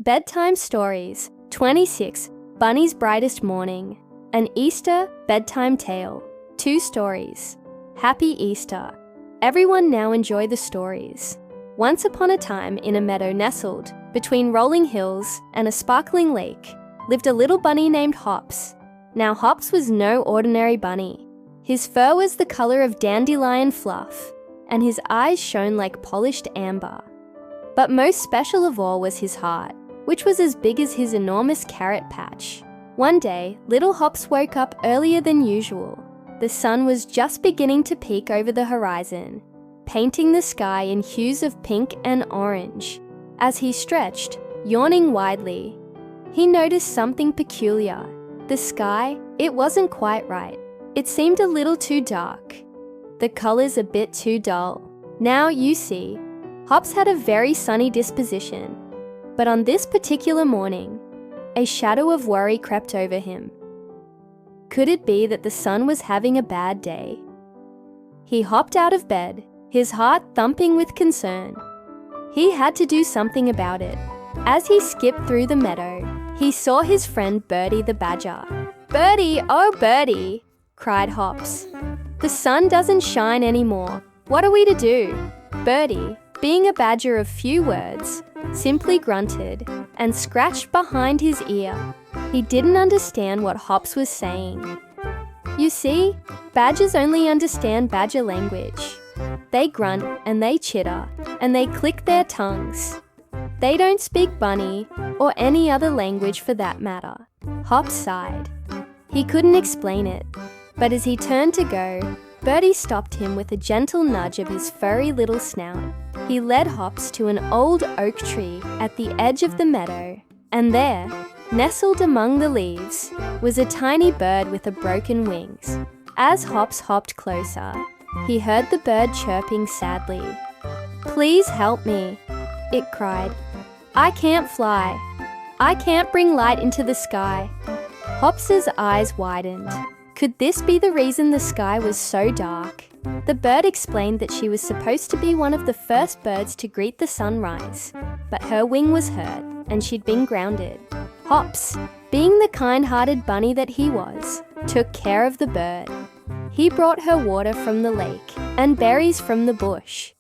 Bedtime Stories 26 Bunny's Brightest Morning, an Easter Bedtime Tale, 2 stories. Happy Easter. Everyone now enjoy the stories. Once upon a time, in a meadow nestled between rolling hills and a sparkling lake, lived a little bunny named Hops. Now Hops was no ordinary bunny. His fur was the color of dandelion fluff, and his eyes shone like polished amber. But most special of all was his heart, which was as big as his enormous carrot patch. One day, little Hops woke up earlier than usual. The sun was just beginning to peek over the horizon, painting the sky in hues of pink and orange. As he stretched, yawning widely, he noticed something peculiar. The sky, it wasn't quite right. It seemed a little too dark. The colors a bit too dull. Now, you see, Hops had a very sunny disposition. But on this particular morning, a shadow of worry crept over him. Could it be that the sun was having a bad day? He hopped out of bed, his heart thumping with concern. He had to do something about it. As he skipped through the meadow, he saw his friend Birdie the badger. "Birdie, oh Birdie!" cried Hops. "The sun doesn't shine anymore. What are we to do?" Birdie, being a badger of few words, simply grunted and scratched behind his ear. He didn't understand what Hops was saying. You see, badgers only understand badger language. They grunt and they chitter and they click their tongues. They don't speak bunny or any other language for that matter. Hops sighed. He couldn't explain it, but as he turned to go, Birdie stopped him with a gentle nudge of his furry little snout. He led Hops to an old oak tree at the edge of the meadow, and there, nestled among the leaves, was a tiny bird with a broken wings. As Hops hopped closer, he heard the bird chirping sadly. "Please help me," it cried. "I can't fly. I can't bring light into the sky." Hops's eyes widened. Could this be the reason the sky was so dark? The bird explained that she was supposed to be one of the first birds to greet the sunrise, but her wing was hurt and she'd been grounded. Hops, being the kind-hearted bunny that he was, took care of the bird. He brought her water from the lake and berries from the bush,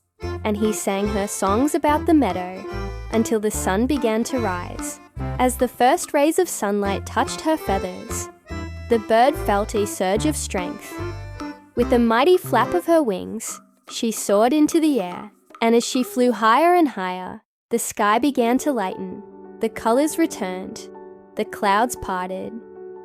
and he sang her songs about the meadow until the sun began to rise. As the first rays of sunlight touched her feathers, the bird felt a surge of strength. With a mighty flap of her wings, she soared into the air, and as she flew higher and higher, the sky began to lighten, the colors returned, the clouds parted,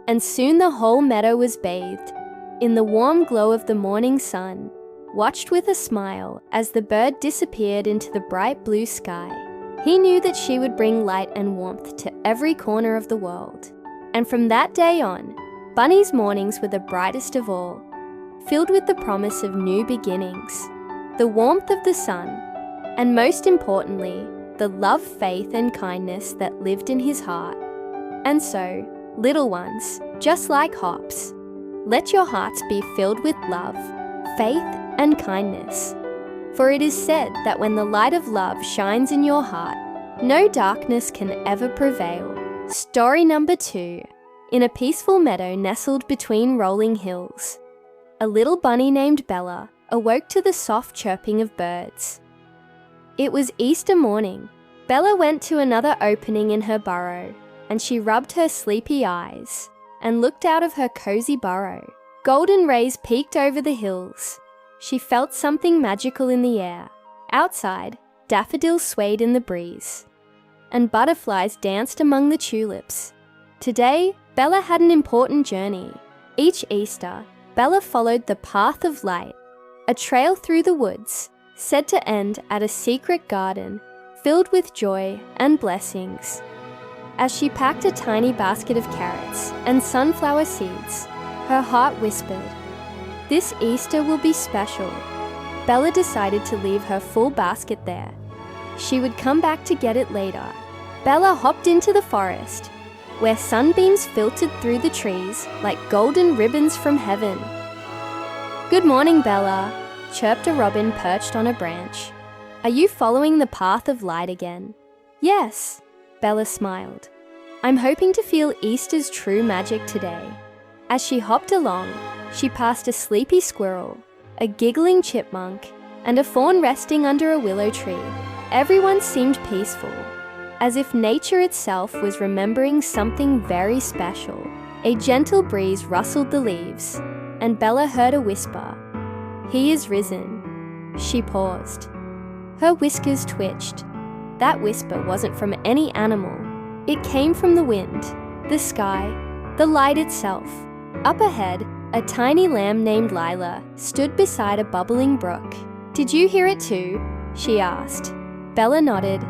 and soon the whole meadow was bathed in the warm glow of the morning sun, watched with a smile as the bird disappeared into the bright blue sky. He knew that she would bring light and warmth to every corner of the world. And from that day on, Bunny's mornings were the brightest of all, filled with the promise of new beginnings, the warmth of the sun, and most importantly, the love, faith, and kindness that lived in his heart. And so, little ones, just like Hops, let your hearts be filled with love, faith, and kindness. For it is said that when the light of love shines in your heart, no darkness can ever prevail. Story number 2. In a peaceful meadow nestled between rolling hills, a little bunny named Bella awoke to the soft chirping of birds. It was Easter morning. Bella went to another opening in her burrow, and she rubbed her sleepy eyes and looked out of her cozy burrow. Golden rays peeked over the hills. She felt something magical in the air. Outside, daffodils swayed in the breeze, and butterflies danced among the tulips. Today, Bella had an important journey. Each Easter, Bella followed the path of light, a trail through the woods, said to end at a secret garden filled with joy and blessings. As she packed a tiny basket of carrots and sunflower seeds, her heart whispered, "This Easter will be special." Bella decided to leave her full basket there. She would come back to get it later. Bella hopped into the forest, where sunbeams filtered through the trees like golden ribbons from heaven. "Good morning, Bella," chirped a robin perched on a branch. "Are you following the path of light again?" "Yes," Bella smiled. I'm hoping to feel Easter's true magic today. As she hopped along, she passed a sleepy squirrel, a giggling chipmunk, and a fawn resting under a willow tree. Everyone seemed peaceful, as if nature itself was remembering something very special. A gentle breeze rustled the leaves, and Bella heard a whisper. He is risen. She paused. Her whiskers twitched. That whisper wasn't from any animal. It came from the wind, the sky, the light itself. Up ahead, a tiny lamb named Lila stood beside a bubbling brook. Did you hear it too? She asked. Bella nodded.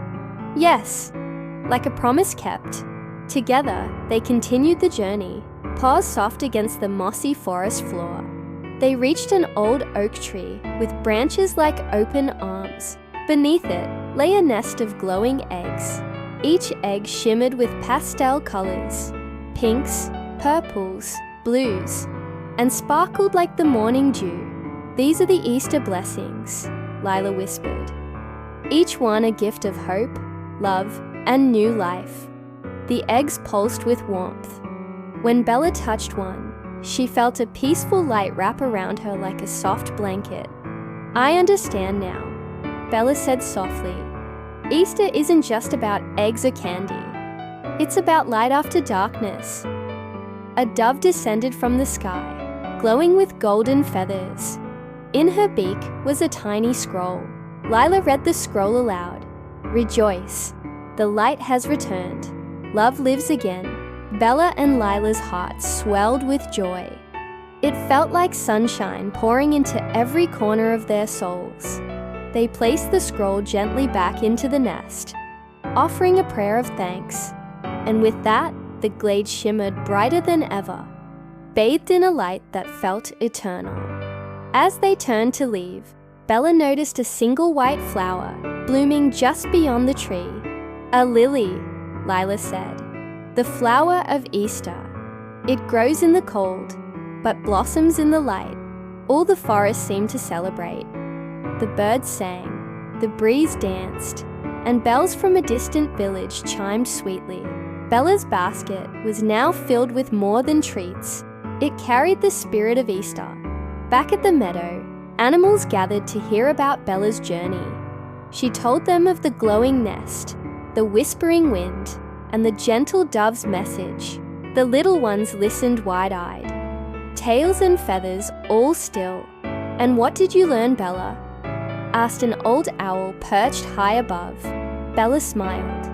Yes, like a promise kept. Together, they continued the journey, paws soft against the mossy forest floor. They reached an old oak tree with branches like open arms. Beneath it lay a nest of glowing eggs. Each egg shimmered with pastel colors, pinks, purples, blues, and sparkled like the morning dew. These are the Easter blessings, Lila whispered. Each one a gift of hope, love, and new life. The eggs pulsed with warmth. When Bella touched one, she felt a peaceful light wrap around her like a soft blanket. I understand now, Bella said softly. Easter isn't just about eggs or candy. It's about light after darkness. A dove descended from the sky, glowing with golden feathers. In her beak was a tiny scroll. Lila read the scroll aloud. Rejoice, the light has returned. Love lives again. Bella and Lila's hearts swelled with joy. It felt like sunshine pouring into every corner of their souls. They placed the scroll gently back into the nest, offering a prayer of thanks. And with that, the glade shimmered brighter than ever, bathed in a light that felt eternal. As they turned to leave, Bella noticed a single white flower blooming just beyond the tree. A lily, Lila said. The flower of Easter. It grows in the cold, but blossoms in the light. All the forest seemed to celebrate. The birds sang, the breeze danced, and bells from a distant village chimed sweetly. Bella's basket was now filled with more than treats. It carried the spirit of Easter. Back at the meadow, animals gathered to hear about Bella's journey. She told them of the glowing nest, the whispering wind, and the gentle dove's message. The little ones listened wide-eyed, tails and feathers all still. And what did you learn, Bella? Asked an old owl perched high above. Bella smiled.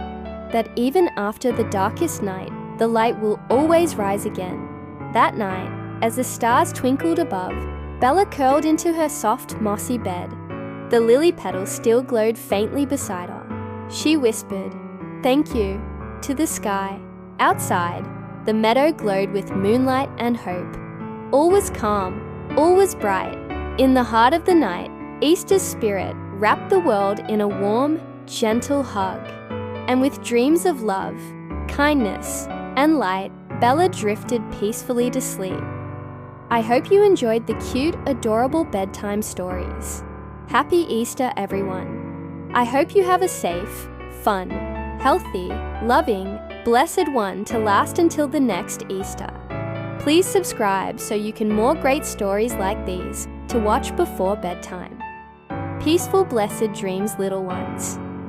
That even after the darkest night, the light will always rise again. That night, as the stars twinkled above, Bella curled into her soft, mossy bed. The lily petals still glowed faintly beside her. She whispered, "Thank you," to the sky. Outside, the meadow glowed with moonlight and hope. All was calm, all was bright. In the heart of the night, Easter's spirit wrapped the world in a warm, gentle hug. And with dreams of love, kindness, and light, Bella drifted peacefully to sleep. I hope you enjoyed the cute, adorable bedtime stories. Happy Easter, everyone. I hope you have a safe, fun, healthy, loving, blessed one to last until the next Easter. Please subscribe so you can more great stories like these to watch before bedtime. Peaceful, blessed dreams, little ones.